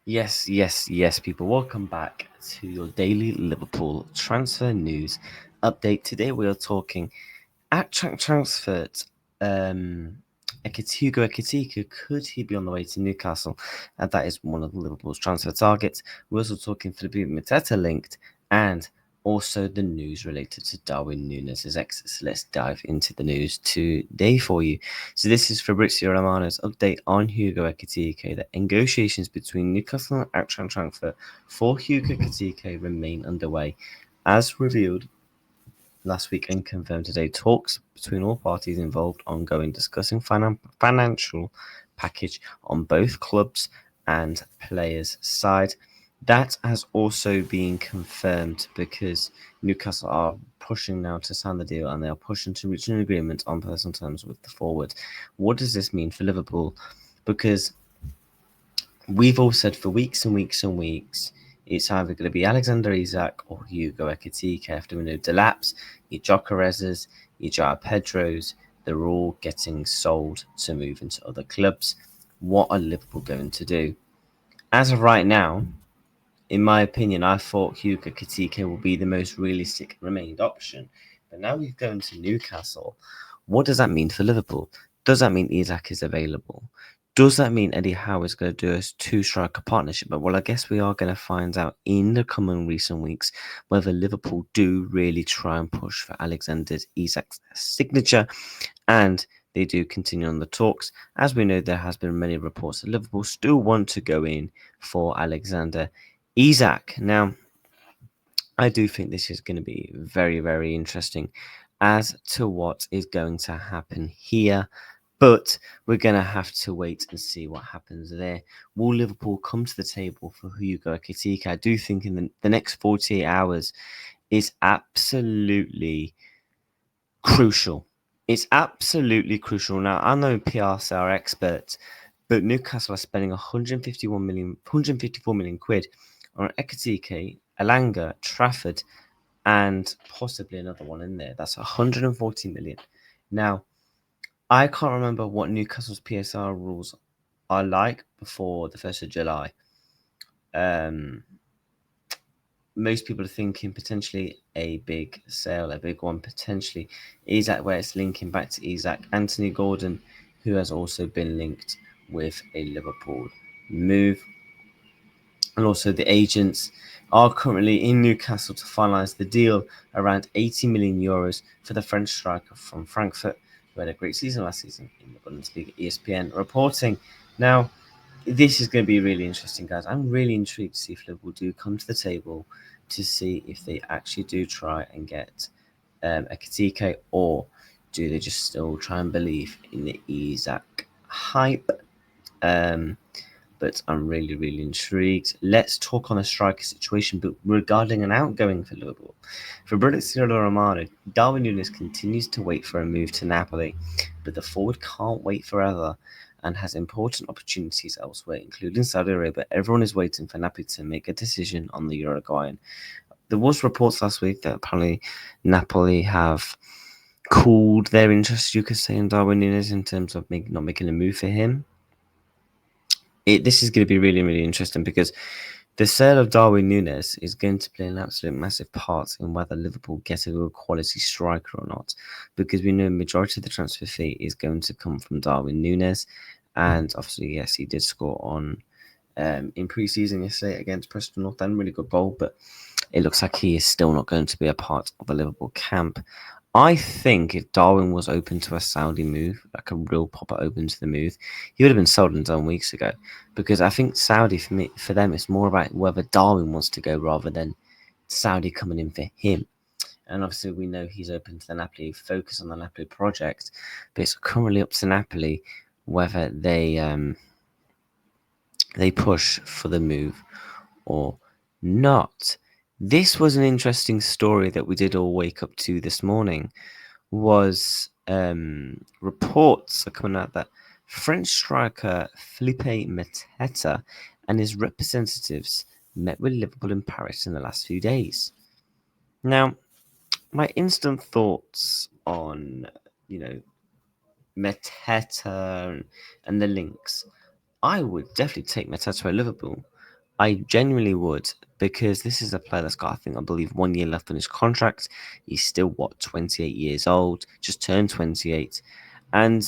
Yes, people. Welcome back to your daily Liverpool transfer news update. Today we are talking at transferred. Hugo Ekitike, could he be on the way to Newcastle? And that is one of Liverpool's transfer targets. We're also talking Philippe Mateta linked and also the news related to Darwin Nunez' exit. So let's dive into the news today for you. So this is Fabrizio Romano's update on Hugo Ekitike. The negotiations between Newcastle and Action Transfer for Hugo Ekitike remain underway. As revealed last week and confirmed today, talks between all parties involved ongoing, discussing financial package on both clubs and players' side. That has also been confirmed because Newcastle are pushing now to sign the deal and they are pushing to reach an agreement on personal terms with the forward. What does this mean for Liverpool? Because we've all said for weeks and weeks and weeks it's either going to be Alexander Isak or Hugo Ekitike. After we know Delap's, your Jokeres's, your Joao Pedro's, they're all getting sold to move into other clubs. What are Liverpool going to do? As of right now, in my opinion, I thought Hugo Ekitike will be the most realistic remained option. But now we've gone to Newcastle. What does that mean for Liverpool? Does that mean Isak is available? Does that mean Eddie Howe is going to do a two-striker partnership? But well, I guess we are going to find out in the coming recent weeks whether Liverpool do really try and push for Alexander Isak's signature, and they do continue on the talks. As we know, there has been many reports that Liverpool still want to go in for Alexander Isak. Now, I do think this is going to be very, very interesting as to what is going to happen here. But we're going to have to wait and see what happens there. Will Liverpool come to the table for Hugo Ekitike? I do think in the next 48 hours is absolutely crucial. It's absolutely crucial. Now, I know PRs are experts, but Newcastle are spending 154 million quid on Ekitike, Elanga, Trafford, and possibly another one in there. That's 140 million. Now, I can't remember what Newcastle's PSR rules are like before the 1st of July. Most people are thinking potentially a big sale, a big one potentially. Isak, where it's linking back to Isak. Anthony Gordon, who has also been linked with a Liverpool move. And also the agents are currently in Newcastle to finalise the deal around 80 million euros for the French striker from Frankfurt, who had a great season last season in the Bundesliga. ESPN reporting. Now, this is going to be really interesting, guys. I'm really intrigued to see if Liverpool do come to the table to see if they actually do try and get Ekitike, or do they just still try and believe in the Isak hype? But I'm really, really intrigued. Let's talk on a striker situation, but regarding an outgoing for Liverpool. For Fabrizio Romano, Darwin Nunez continues to wait for a move to Napoli, but the forward can't wait forever and has important opportunities elsewhere, including Saudi Arabia. Everyone is waiting for Napoli to make a decision on the Uruguayan. There was reports last week that apparently Napoli have cooled their interest, you could say, in Darwin Nunez in terms of not making a move for him. This is going to be really, really interesting because the sale of Darwin Nunez is going to play an absolute massive part in whether Liverpool get a good quality striker or not, because we know the majority of the transfer fee is going to come from Darwin Nunez, and obviously, yes, he did score on in pre-season yesterday against Preston North End, really good goal, but it looks like he is still not going to be a part of the Liverpool camp. I think if Darwin was open to a Saudi move, like a real proper open to the move, he would have been sold and done weeks ago. Because I think Saudi, for them, it's more about whether Darwin wants to go rather than Saudi coming in for him. And obviously, we know he's open to the Napoli, focus on the Napoli project, but it's currently up to Napoli whether they push for the move or not. This was an interesting story that we did all wake up to this morning. Was reports are coming out that French striker Philippe Mateta and his representatives met with Liverpool in Paris in the last few days. Now, my instant thoughts on, Mateta and the links, I would definitely take Mateta at Liverpool. I genuinely would, because this is a player that's got, I believe, 1 year left on his contract. He's still, 28 years old, just turned 28. And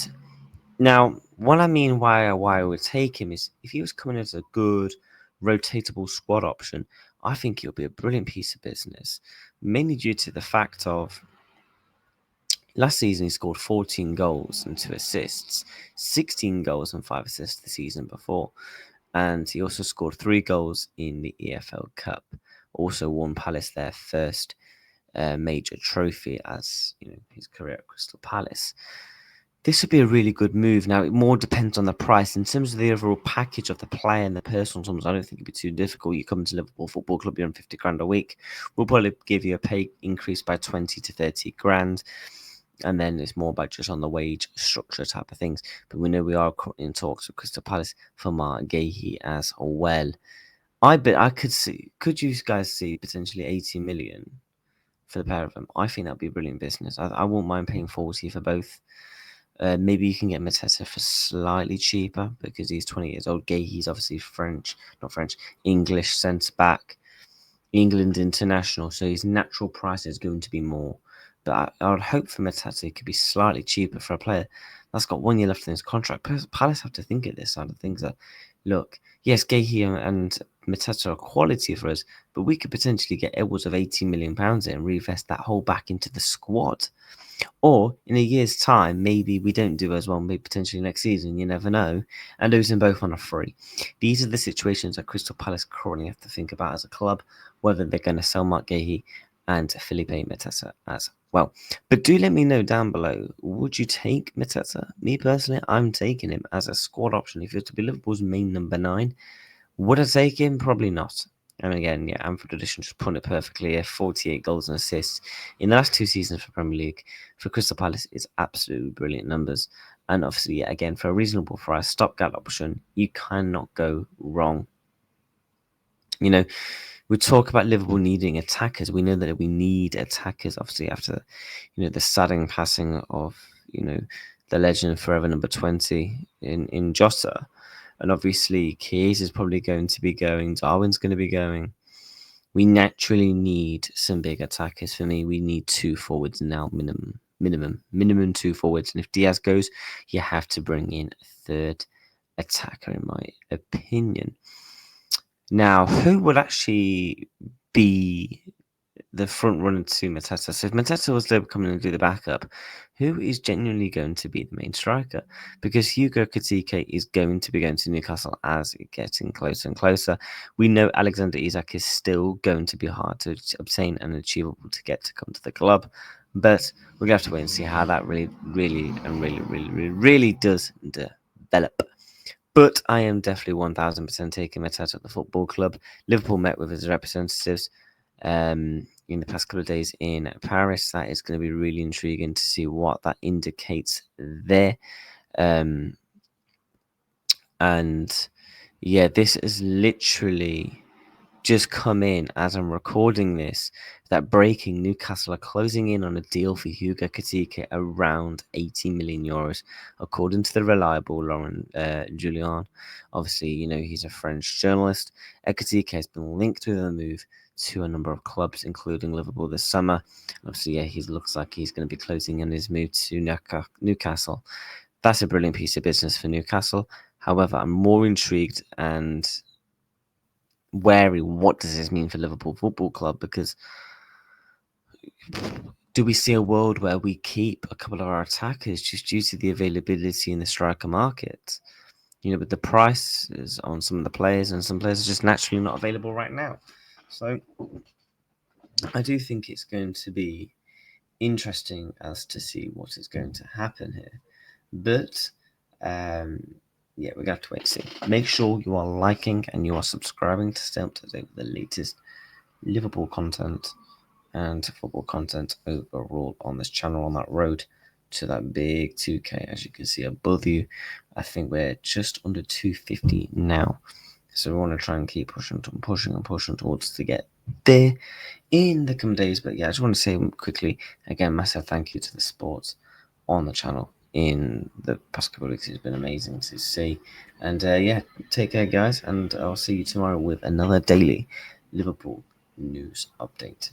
now, what I mean why I would take him is if he was coming as a good, rotatable squad option, I think it would be a brilliant piece of business, mainly due to the fact of last season he scored 14 goals and 2 assists, 16 goals and 5 assists the season before. And he also scored 3 goals in the EFL Cup. Also won Palace their first major trophy as his career at Crystal Palace. This would be a really good move. Now, it more depends on the price. In terms of the overall package of the player and the personal terms, I don't think it'd be too difficult. You come to Liverpool Football Club, you're on 50 grand a week. We'll probably give you a pay increase by 20 to 30 grand. And then it's more about just on the wage structure type of things. But we know we are currently in talks with Crystal Palace for Mark Gahey as well. I could you guys see potentially 80 million for the pair of them? I think that'd be brilliant business. I won't mind paying 40 for both. Maybe you can get Mateta for slightly cheaper because he's 20 years old. Gahey's obviously English centre back, England international, so his natural price is going to be more. But I would hope for Mateta it could be slightly cheaper for a player that's got 1 year left in his contract. Palace have to think of this side of things. That look, yes, Gahey and Mateta are quality for us, but we could potentially get upwards of £80 million in and reinvest that whole back into the squad. Or in a year's time, maybe we don't do as well, maybe potentially next season, you never know, and lose them both on a free. These are the situations that Crystal Palace currently have to think about as a club, whether they're going to sell Mark Gahey and Felipe Mateta as well. But do let me know down below, would you take Mateta? Me personally, I'm taking him as a squad option. If he was to be Liverpool's main number 9, would I take him? Probably not. And again, Amford Edition just put it perfectly here. 48 goals and assists in the last 2 seasons for Premier League. For Crystal Palace, it's absolutely brilliant numbers. And obviously, again, for a reasonable price, stopgap option, you cannot go wrong. We talk about Liverpool needing attackers. We know that we need attackers, obviously, after, the sudden passing of, the legend forever number 20 in Jota. And obviously, Keys is probably going to be going. Darwin's going to be going. We naturally need some big attackers. For me, we need 2 forwards now, minimum 2 forwards. And if Diaz goes, you have to bring in a third attacker, in my opinion. Now, who would actually be the front runner to Mateta? So if Mateta was to come in and do the backup, who is genuinely going to be the main striker? Because Hugo Ekitike is going to be going to Newcastle as it gets closer and closer. We know Alexander Isak is still going to be hard to obtain and achievable to get to come to the club. But we're going to have to wait and see how that really does develop. But I am definitely 1000% taking Mateta at the football club. Liverpool met with his representatives in the past couple of days in Paris. That is going to be really intriguing to see what that indicates there. And this is literally just come in as I'm recording this. That breaking, Newcastle are closing in on a deal for Hugo Ekitike around 80 million euros, according to the reliable Laurent Julien. Obviously, he's a French journalist. Ekitike has been linked with a move to a number of clubs, including Liverpool this summer. Obviously, he looks like he's going to be closing in his move to Newcastle. That's a brilliant piece of business for Newcastle. However, I'm more intrigued and wary. What does this mean for Liverpool Football Club? Because do we see a world where we keep a couple of our attackers just due to the availability in the striker market? With the prices on some of the players, and some players are just naturally not available right now. So I do think it's going to be interesting as to see what is going to happen here. But we're going to have to wait and see. Make sure you are liking and you are subscribing to stay up to date with the latest Liverpool content and football content overall on this channel, on that road to that big 2K, as you can see above you. I think we're just under 250 now. So we want to try and keep pushing towards to get there in the coming days. But I just want to say quickly, again, massive thank you to the sports on the channel. in the past couple of weeks. It's been amazing to see. And take care, guys, and I'll see you tomorrow with another daily Liverpool news update.